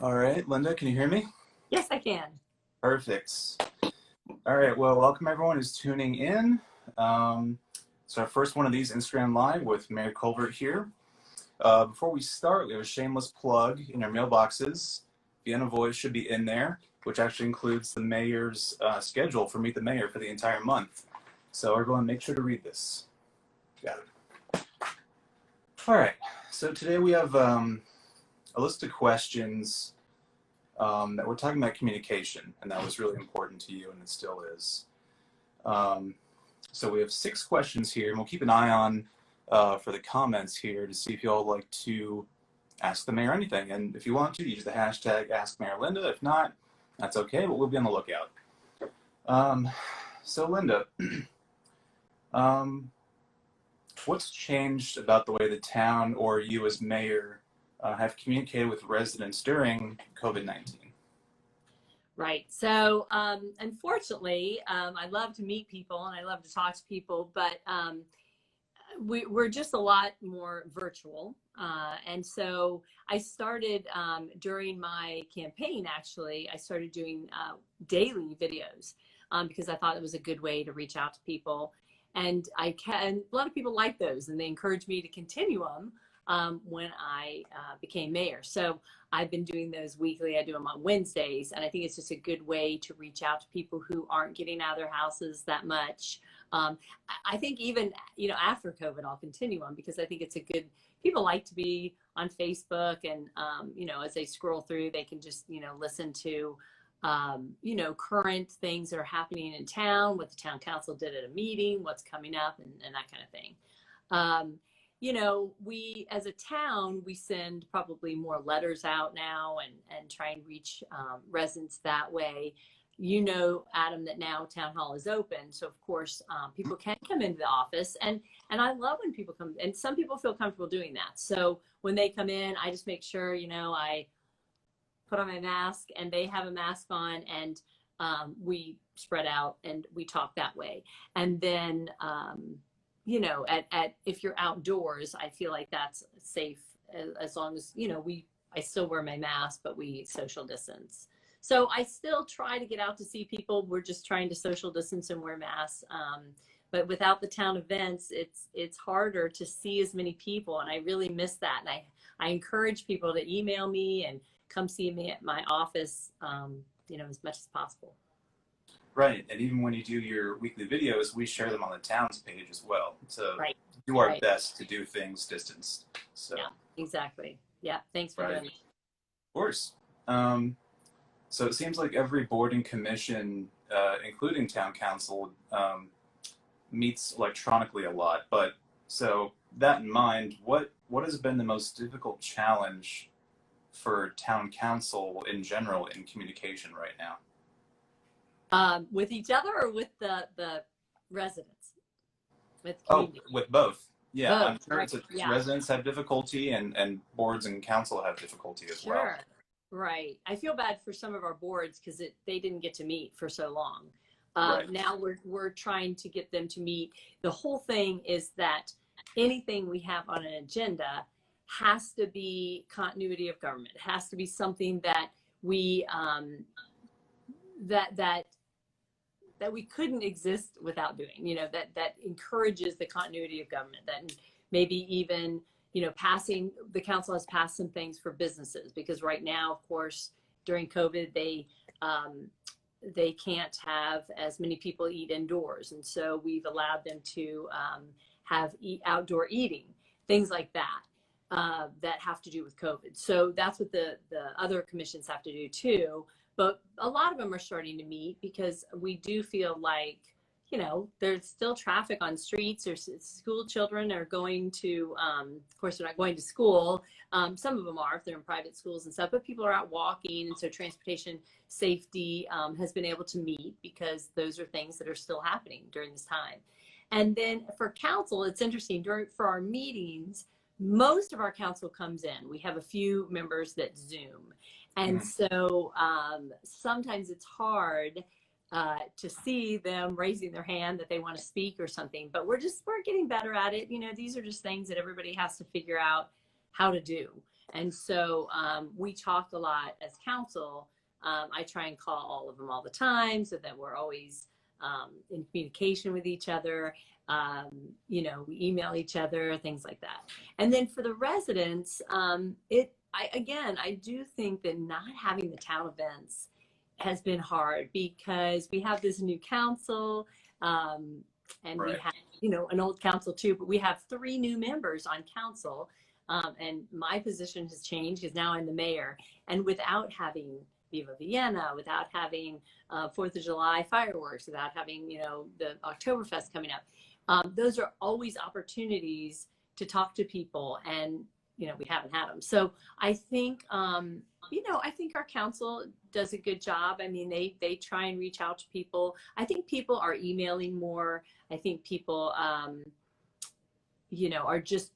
All right, Linda, can you hear me? Yes, I can. Perfect. All right, well, welcome everyone who's tuning in. It's our first one of these Instagram Live with Mayor Colbert here. Before we start, we have a shameless plug in our mailboxes. Vienna Voice should be in there, which actually includes the mayor's schedule for Meet the Mayor for the entire month. So everyone, make sure to read this. Got it. All right, so today we have a list of questions that we're talking about communication, and that was really important to you, and it still is. So we have 6 questions here, and we'll keep an eye on for the comments here to see if you all like to ask the mayor anything. And if you want to, use the hashtag #AskMayorLinda. If not, that's okay, but we'll be on the lookout. So Linda, what's changed about the way the town or you as mayor have communicated with residents during COVID-19? Right. So, unfortunately, I love to meet people and I love to talk to people, but we're just a lot more virtual. And so I started during my campaign, actually, I started doing daily videos because I thought it was a good way to reach out to people. And a lot of people like those, and they encouraged me to continue them when I became mayor. So I've been doing those weekly. I do them on Wednesdays, and I think it's just a good way to reach out to people who aren't getting out of their houses that much. I think even, after COVID, I'll continue on because I think it's a good, people like to be on Facebook and, as they scroll through, they can just, listen to, current things that are happening in town, what the town council did at a meeting, what's coming up, and that kind of thing. We, as a town, we send probably more letters out now and try and reach residents that way. Adam, that now town hall is open. So of course, people can come into the office and I love when people come, and some people feel comfortable doing that. So when they come in, I just make sure, I put on my mask and they have a mask on, and we spread out and we talk that way. And then, if you're outdoors, I feel like that's safe as long as, I still wear my mask, but we social distance. So I still try to get out to see people. We're just trying to social distance and wear masks. But without the town events, it's harder to see as many people. And I really miss that. And I encourage people to email me and come see me at my office, as much as possible. Right, and even when you do your weekly videos, we share them on the town's page as well. So right. do our best to do things distanced. So yeah, exactly. Yeah, thanks for doing it. Of course. So it seems like every board and commission, including town council, meets electronically a lot. But so that in mind, what has been the most difficult challenge for town council in general in communication right now? With each other or with the residents? With both. Yeah, both, I'm sure right. Residents have difficulty and boards and council have difficulty as well. Sure, right. I feel bad for some of our boards because they didn't get to meet for so long. Right. Now we're trying to get them to meet. The whole thing is that anything we have on an agenda has to be continuity of government. It has to be something that we that we couldn't exist without doing, that encourages the continuity of government, that maybe even, passing, the council has passed some things for businesses because right now, of course, during COVID, they can't have as many people eat indoors. And so we've allowed them to have outdoor eating, things like that, that have to do with COVID. So that's what the other commissions have to do too. But a lot of them are starting to meet because we do feel like, there's still traffic on streets. There's school children are going to, of course, they're not going to school. Some of them are if they're in private schools and stuff, but people are out walking. And so transportation safety has been able to meet because those are things that are still happening during this time. And then for council, it's interesting, for our meetings, most of our council comes in. We have a few members that Zoom. And so sometimes it's hard to see them raising their hand that they want to speak or something, but we're getting better at it. These are just things that everybody has to figure out how to do. And so we talked a lot as council. I try and call all of them all the time so that we're always in communication with each other. We email each other, things like that. And then for the residents, I do think that not having the town events has been hard because we have this new council, and we have, an old council too, but we have 3 new members on council. And my position has changed because now I'm the mayor, and without having Viva Vienna, without having 4th of July fireworks, without having, the Oktoberfest coming up, those are always opportunities to talk to people, and, we haven't had them. So I think, I think our council does a good job. I mean, they try and reach out to people. I think people are emailing more. I think people, are just,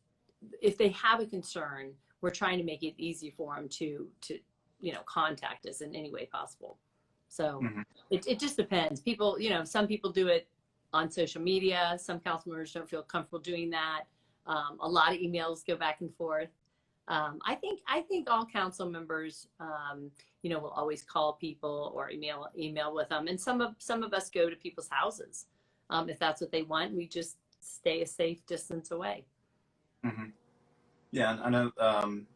if they have a concern, we're trying to make it easy for them to contact us in any way possible. So it just depends. People, some people do it on social media. Some council members don't feel comfortable doing that. A lot of emails go back and forth. I think all council members, will always call people or email with them. And some of us go to people's houses if that's what they want. We just stay a safe distance away. Mm-hmm. Yeah, and I know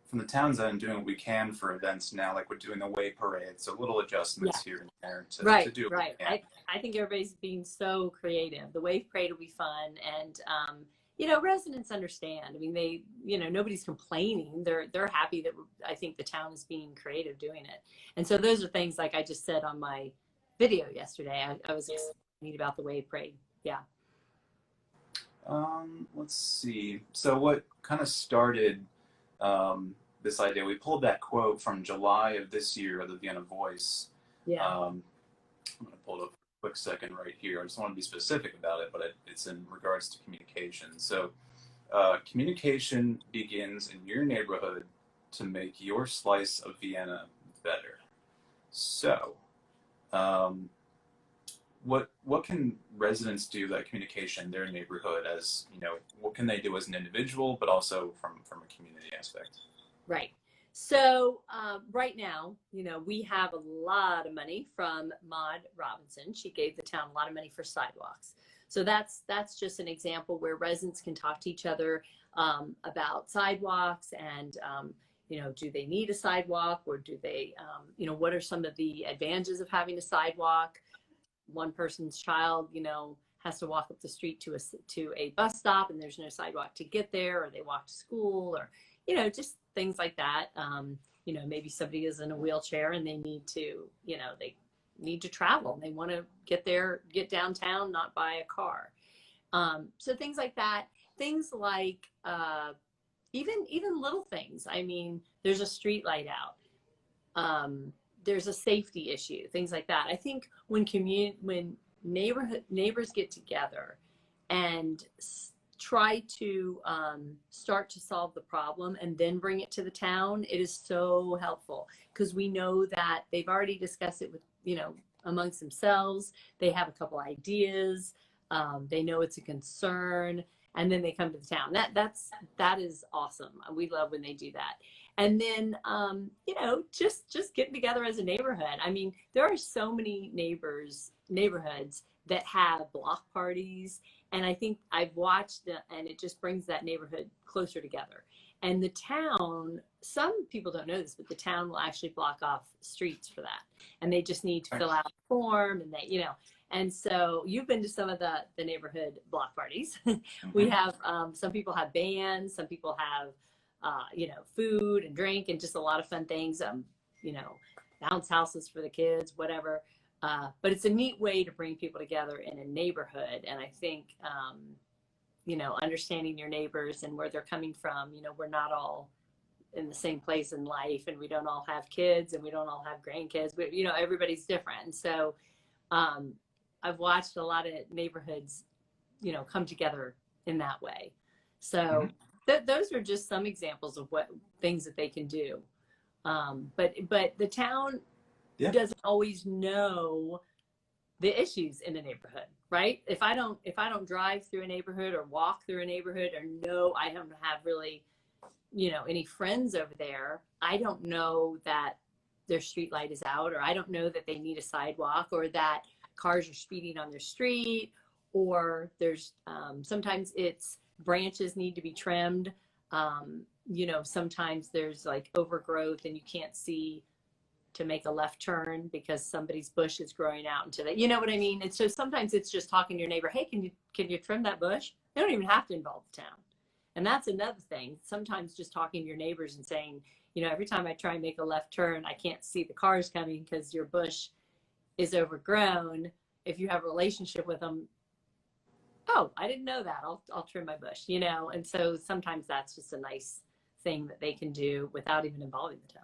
from the town's end, doing what we can for events now, like we're doing the way parade, so little adjustments here and there to do. Right. I think everybody's being so creative. The wave parade will be fun, and residents understand. I mean, nobody's complaining. They're happy that I think the town is being creative doing it. And so those are things like I just said on my video yesterday. I was excited about the wave parade. Yeah. Let's see. So what kind of started this idea? We pulled that quote from July of this year of the Vienna Voice. Yeah. I'm going to pull it up a quick second right here. I just want to be specific about it, but it's in regards to communication. So communication begins in your neighborhood to make your slice of Vienna better. So what can residents do, that communication in their neighborhood, as what can they do as an individual, but also from a community aspect? Right. So right now, we have a lot of money from Maud Robinson. She gave the town a lot of money for sidewalks. So that's just an example where residents can talk to each other about sidewalks and do they need a sidewalk, or do they what are some of the advantages of having a sidewalk? One person's child, has to walk up the street to a bus stop, and there's no sidewalk to get there, or they walk to school, or, just things like that. Maybe somebody is in a wheelchair and they need to travel, and they want to get downtown, not by a car. So things like that, things like, even little things. I mean, there's a street light out. There's a safety issue, things like that. I think when neighbors get together and try to start to solve the problem and then bring it to the town, it is so helpful, because we know that they've already discussed it with, amongst themselves. They have a couple ideas. They know it's a concern, and then they come to the town. That is awesome. We love when they do that. And then, just getting together as a neighborhood. I mean, there are so many neighborhoods that have block parties. And I think I've watched and it just brings that neighborhood closer together. And the town, some people don't know this, but the town will actually block off streets for that. And they just need to fill out a form, and and so you've been to some of the neighborhood block parties. We have, some people have bands, some people have, food and drink and just a lot of fun things, bounce houses for the kids, whatever. But it's a neat way to bring people together in a neighborhood. And I think, understanding your neighbors and where they're coming from, we're not all in the same place in life, and we don't all have kids, and we don't all have grandkids, but, everybody's different. And so, I've watched a lot of neighborhoods, come together in that way. So those are just some examples of what things that they can do. But the town doesn't always know the issues in the neighborhood, right? If I don't drive through a neighborhood or walk through a neighborhood, or I don't have really any friends over there, I don't know that their street light is out, or I don't know that they need a sidewalk, or that cars are speeding on their street, or there's sometimes it's branches need to be trimmed. Sometimes there's like overgrowth and you can't see to make a left turn because somebody's bush is growing out into that. You know what I mean? And so sometimes it's just talking to your neighbor, hey, can you trim that bush? They don't even have to involve the town. And that's another thing. Sometimes just talking to your neighbors and saying, every time I try and make a left turn, I can't see the cars coming because your bush is overgrown. If you have a relationship with them, oh, I didn't know that. I'll trim my bush, And so sometimes that's just a nice thing that they can do without even involving the town.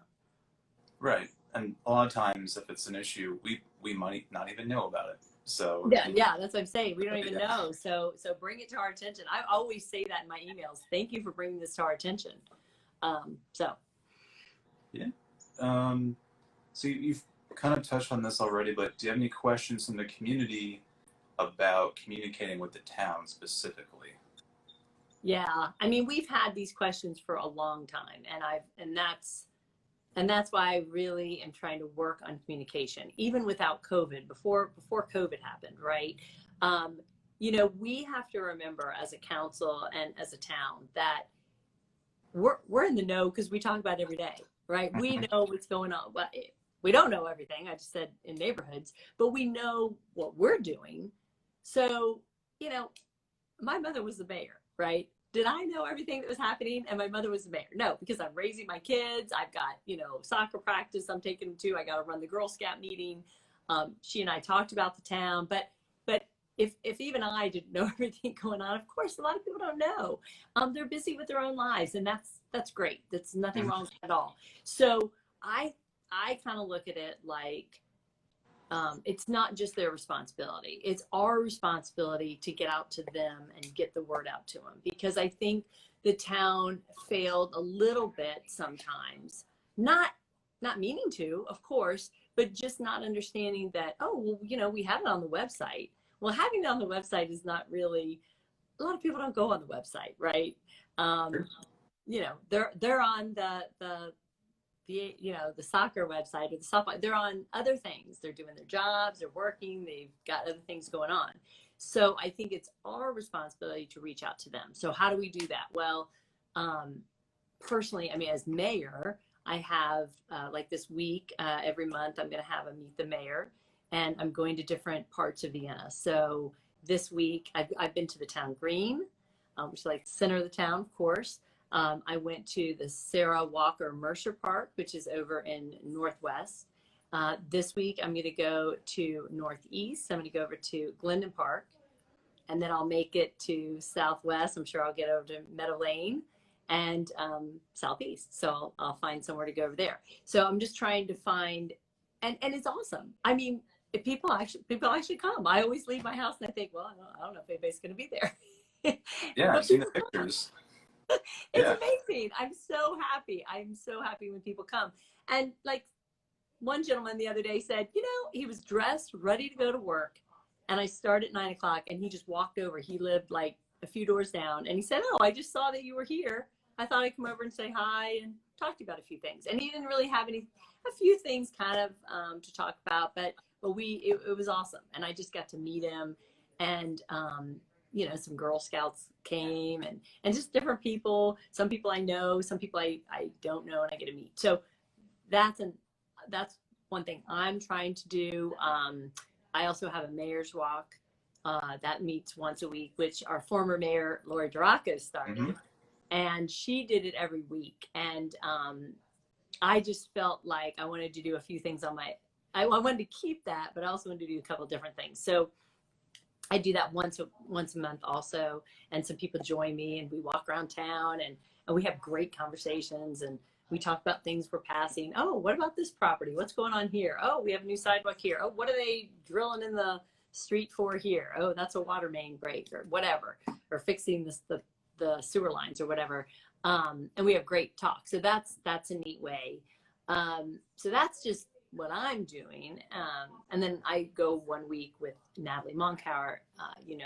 Right. And a lot of times if it's an issue, we might not even know about it. So yeah, that's what I'm saying. We don't even know. So bring it to our attention. I always say that in my emails. Thank you for bringing this to our attention. Yeah. So you've kind of touched on this already, but do you have any questions from the community about communicating with the town specifically? Yeah, I mean, we've had these questions for a long time, and that's why I really am trying to work on communication, even without COVID, before COVID happened, right? We have to remember as a council and as a town that we're in the know because we talk about it every day, right? We know what's going on. Well, we don't know everything, I just said in neighborhoods, but we know what we're doing. So, my mother was the mayor, right? Did I know everything that was happening? And my mother was the mayor? No, because I'm raising my kids. I've got, soccer practice I'm taking them to. I got to run the Girl Scout meeting. She and I talked about the town, but if even I didn't know everything going on, of course, a lot of people don't know. They're busy with their own lives, and that's great. That's nothing wrong with that at all. So I kind of look at it like, it's not just their responsibility. It's our responsibility to get out to them and get the word out to them, because I think the town failed a little bit sometimes, not meaning to, of course, but just not understanding that, oh, well, we have it on the website. Well, having it on the website is not really, a lot of people don't go on the website, right? They're on the soccer website or the softball. They're on other things. They're doing their jobs, they're working, they've got other things going on. So I think it's our responsibility to reach out to them. So how do we do that? Well, personally, I mean, as mayor, I have like this week, every month, I'm going to have a meet the mayor, and I'm going to different parts of Vienna. So this week, I've been to the town green, which is like the center of the town, of course. I went to the Sarah Walker Mercer Park, which is over in Northwest. This week, I'm going to go to Northeast. I'm going to go over to Glendon Park, and then I'll make it to Southwest. I'm sure I'll get over to Meadow Lane and Southeast. So I'll find somewhere to go over there. So I'm just trying to find, and it's awesome. I mean, if people actually come. I always leave my house and I think, well, I don't know if anybody's going to be there. Yeah, I've seen the pictures. It's amazing. I'm so happy when people come. And like one gentleman the other day said, he was dressed, ready to go to work. And I started at 9 o'clock and he just walked over. He lived like a few doors down. And he said, oh, I just saw that you were here. I thought I'd come over and say hi and talk to you about a few things. And he didn't really have a few things kind of to talk about, but it was awesome. And I just got to meet him, and some Girl Scouts came, and just different people. Some people I know, some people I don't know, and I get to meet. So that's one thing I'm trying to do. I also have a mayor's walk that meets once a week, which our former mayor Lori Duraco started, and she did it every week. And I just felt like I wanted to do a few things I wanted to keep that, but I also wanted to do a couple of different things. So I do that once a month also, and some people join me and we walk around town and we have great conversations, and we talk about things we're passing. Oh, what about this property? What's going on here? Oh, we have a new sidewalk here. Oh, what are they drilling in the street for here? Oh, that's a water main break or whatever, or fixing the sewer lines or whatever. And we have great talk. So that's a neat way. So that's just what I'm doing. And then I go 1 week with Natalie Monkauer,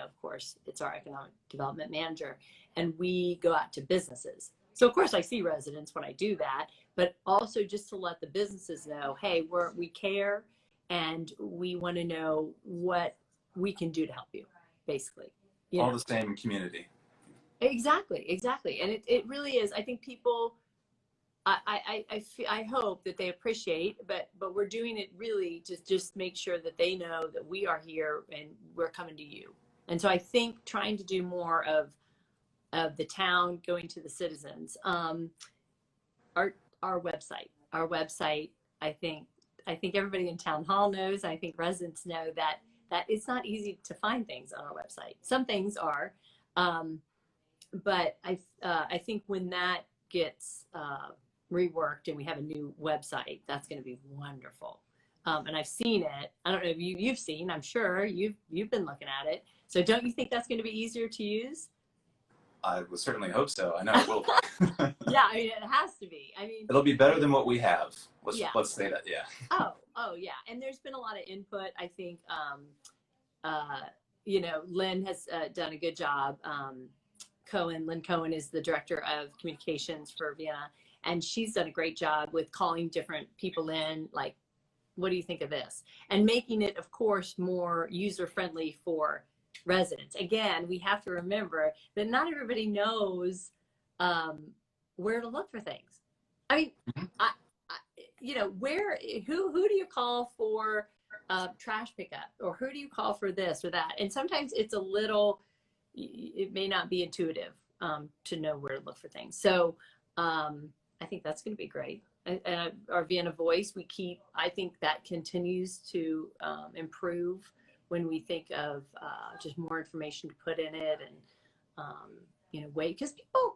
of course, it's our economic development manager, and we go out to businesses. So of course I see residents when I do that, but also just to let the businesses know, hey, we care and we want to know what we can do to help you, basically. All the same community. Exactly. And it really is. I think people, I hope that they appreciate, but we're doing it really to just make sure that they know that we are here and we're coming to you. And so I think trying to do more of the town going to the citizens. Our website. I think everybody in town hall knows. I think residents know that it's not easy to find things on our website. Some things are, but I think when that gets reworked and we have a new website, that's going to be wonderful. And I've seen it. I don't know if you've seen. I'm sure you've been looking at it. So don't you think that's going to be easier to use? I would certainly hope so. I know it will. Yeah, I mean, it has to be. I mean, it'll be better than what we have. Let's say that. Yeah. Oh, yeah. And there's been a lot of input. I think, Lynn has done a good job. Lynn Cohen is the director of communications for Vienna, and she's done a great job with calling different people in, like, what do you think of this? And making it, of course, more user-friendly for residents. Again, we have to remember that not everybody knows where to look for things. I mean, who do you call for trash pickup, or who do you call for this or that? And sometimes it may not be intuitive to know where to look for things. So I think that's going to be great. Our Vienna Voice, I think that continues to improve when we think of just more information to put in it, and because people,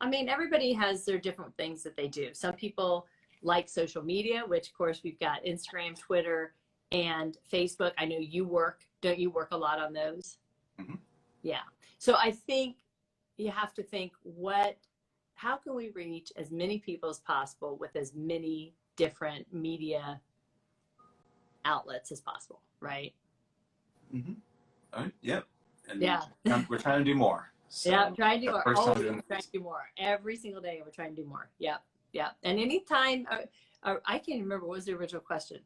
I mean, everybody has their different things that they do. Some people like social media, which of course we've got Instagram, Twitter, and Facebook. I know don't you work a lot on those? Mm-hmm. Yeah. So I think you have to think, how can we reach as many people as possible with as many different media outlets as possible, right? Mm-hmm. All right. Yep. And yeah. We're trying to do more. So yeah, trying to do more. Trying to do more. Every single day we're trying to do more. Yep. And anytime, I can't remember, what was the original question?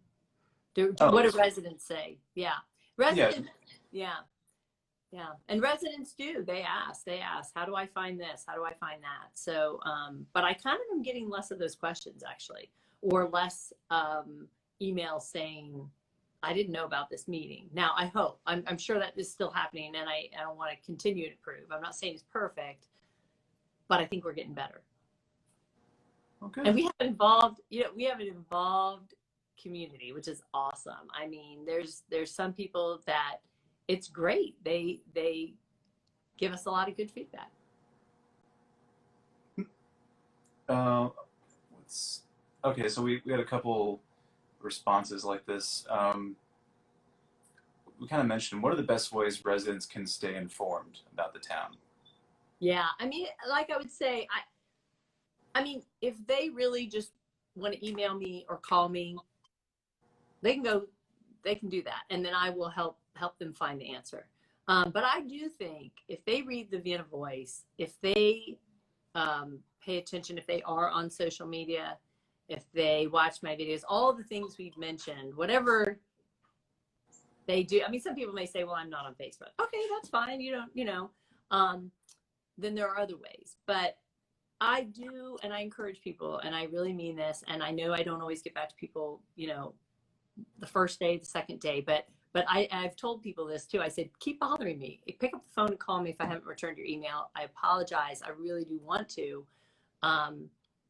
What do residents say? Yeah. Residents, yeah. And residents they ask, how do I find this? How do I find that? So, but I kind of am getting less of those questions, actually, or less emails saying, I didn't know about this meeting. Now, I hope, I'm sure that is still happening, and I want to continue to improve. I'm not saying it's perfect, but I think we're getting better. Okay. And we have an involved community, which is awesome. I mean, there's some people that it's great. They give us a lot of good feedback. Okay, so we had a couple responses like this. We kind of mentioned, what are the best ways residents can stay informed about the town? Yeah, I mean, like I would say, I mean, if they really just want to email me or call me, they can do that, and then I will help them find the answer. But I do think if they read the Vienna Voice, if they pay attention, if they are on social media, if they watch my videos, all the things we've mentioned, whatever they do. I mean, some people may say, well, I'm not on Facebook. Okay, that's fine. You don't, then there are other ways. But I do, and I encourage people, and I really mean this, and I know I don't always get back to people, the first day, the second day, but I've told people this too. I said, keep bothering me. Pick up the phone and call me if I haven't returned your email. I apologize. I really do want to.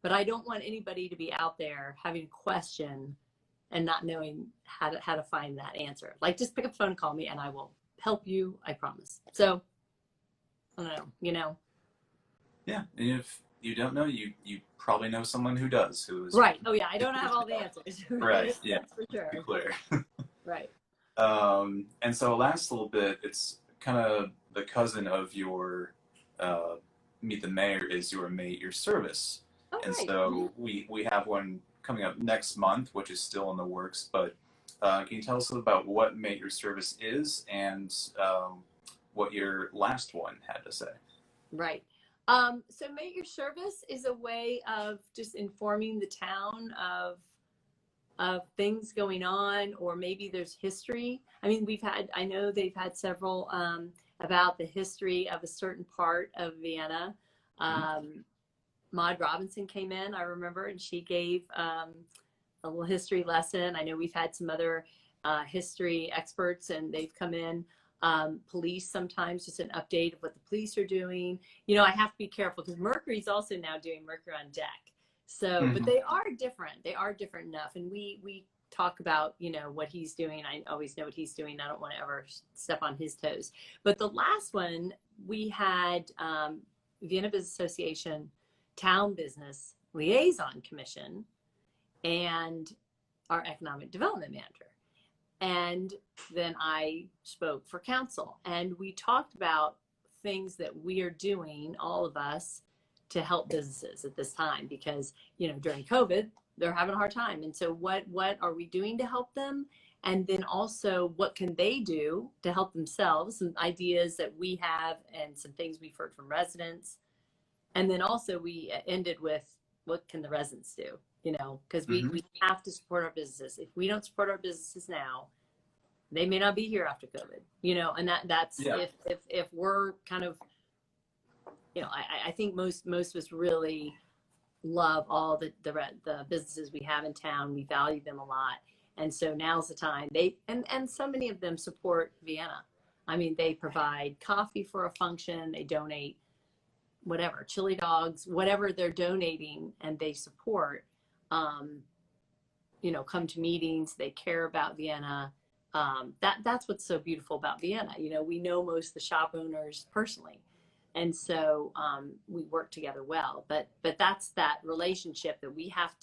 But I don't want anybody to be out there having a question and not knowing how to find that answer. Like, just pick up the phone and call me and I will help you. I promise. So, I don't know, Yeah. And if you don't know, you probably know someone who does. Who's right. Oh yeah. I don't have all the answers. Right. Yeah. That's for sure. To be clear. Right. And so last little bit, it's kind of the cousin of your Meet the Mayor is your Mate Your Service. Oh, and right. So we have one coming up next month, which is still in the works. But can you tell us about what Mate Your Service is and what your last one had to say? Right. So Mayor Service is a way of just informing the town of things going on, or maybe there's history. I mean, I know they've had several about the history of a certain part of Vienna. Maud Robinson came in, I remember, and she gave a little history lesson. I know we've had some other history experts, and they've come in. Police sometimes, just an update of what the police are doing. You know, I have to be careful because Mercury's also now doing Mercury on Deck. So, but they are different. They are different enough. And we talk about, you know, what he's doing. I always know what he's doing. I don't want to ever step on his toes. But the last one, we had Vienna Business Association Town Business Liaison Commission and our Economic Development Manager. And then I spoke for council, and we talked about things that we are doing, all of us, to help businesses at this time, because, you know, during COVID, they're having a hard time. And so what are we doing to help them? And then also, what can they do to help themselves? Some ideas that we have and some things we've heard from residents. And then also we ended with, what can the residents do? You know, because we have to support our businesses. If we don't support our businesses now, they may not be here after COVID, you know, and that's if we're kind of, you know, I think most of us really love all the businesses we have in town. We value them a lot. And so now's the time. And so many of them support Vienna. I mean, they provide coffee for a function, they donate whatever, chili dogs, whatever they're donating, and they support, you know, come to meetings, they care about Vienna. That's what's so beautiful about Vienna. You know, we know most of the shop owners personally. And so we work together well, but that's that relationship that we have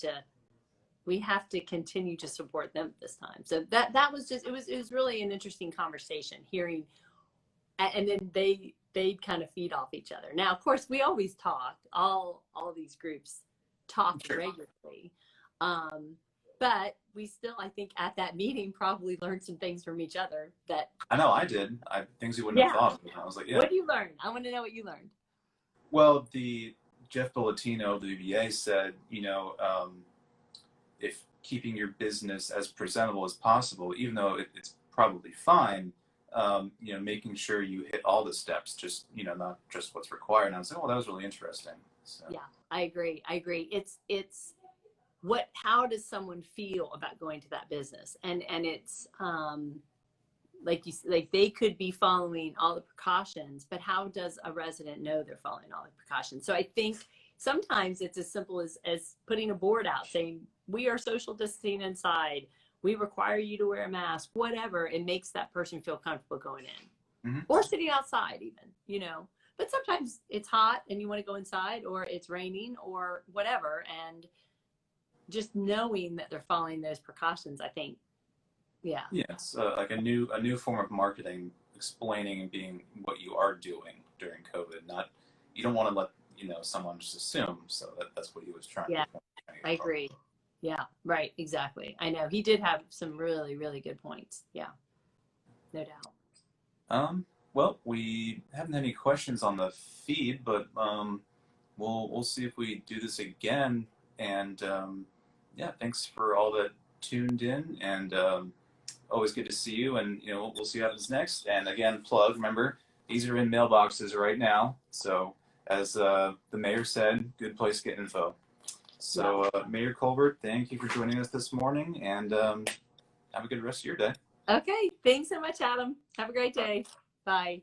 to continue to support them this time. So that was just, it was really an interesting conversation hearing, and then they'd kind of feed off each other. Now, of course, we always talk, all these groups talk regularly. But we still, I think, at that meeting probably learned some things from each other that. I know I did. Things you wouldn't have thought. I was like, yeah. What did you learn? I want to know what you learned. Well, Jeff Bolletino of the VBA said, you know, if keeping your business as presentable as possible, even though it's probably fine, you know, making sure you hit all the steps, just, you know, not just what's required. And I was like, oh, that was really interesting. So. Yeah, I agree. It's how does someone feel about going to that business? And it's like they could be following all the precautions, but how does a resident know they're following all the precautions? So I think sometimes it's as simple as putting a board out saying, we are social distancing inside, we require you to wear a mask, whatever. It makes that person feel comfortable going in, or sitting outside even, you know. But sometimes it's hot and you want to go inside, or it's raining or whatever, and just knowing that they're following those precautions, I think, yeah, it's like a new form of marketing, explaining and being what you are doing during COVID. Not, you don't want to let, you know, someone just assume. So that's what he was trying. Yeah, I agree. Yeah, right, exactly. I know he did have some really, really good points. Yeah, no doubt. Well, we haven't had any questions on the feed, but we'll see if we do this again. And yeah, thanks for all that tuned in, and always good to see you. And, you know, we'll see what happens next. And again, plug, remember, these are in mailboxes right now. So as the mayor said, good place to get info. So Mayor Colbert, thank you for joining us this morning, and have a good rest of your day. Okay, thanks so much, Adam. Have a great day. Bye.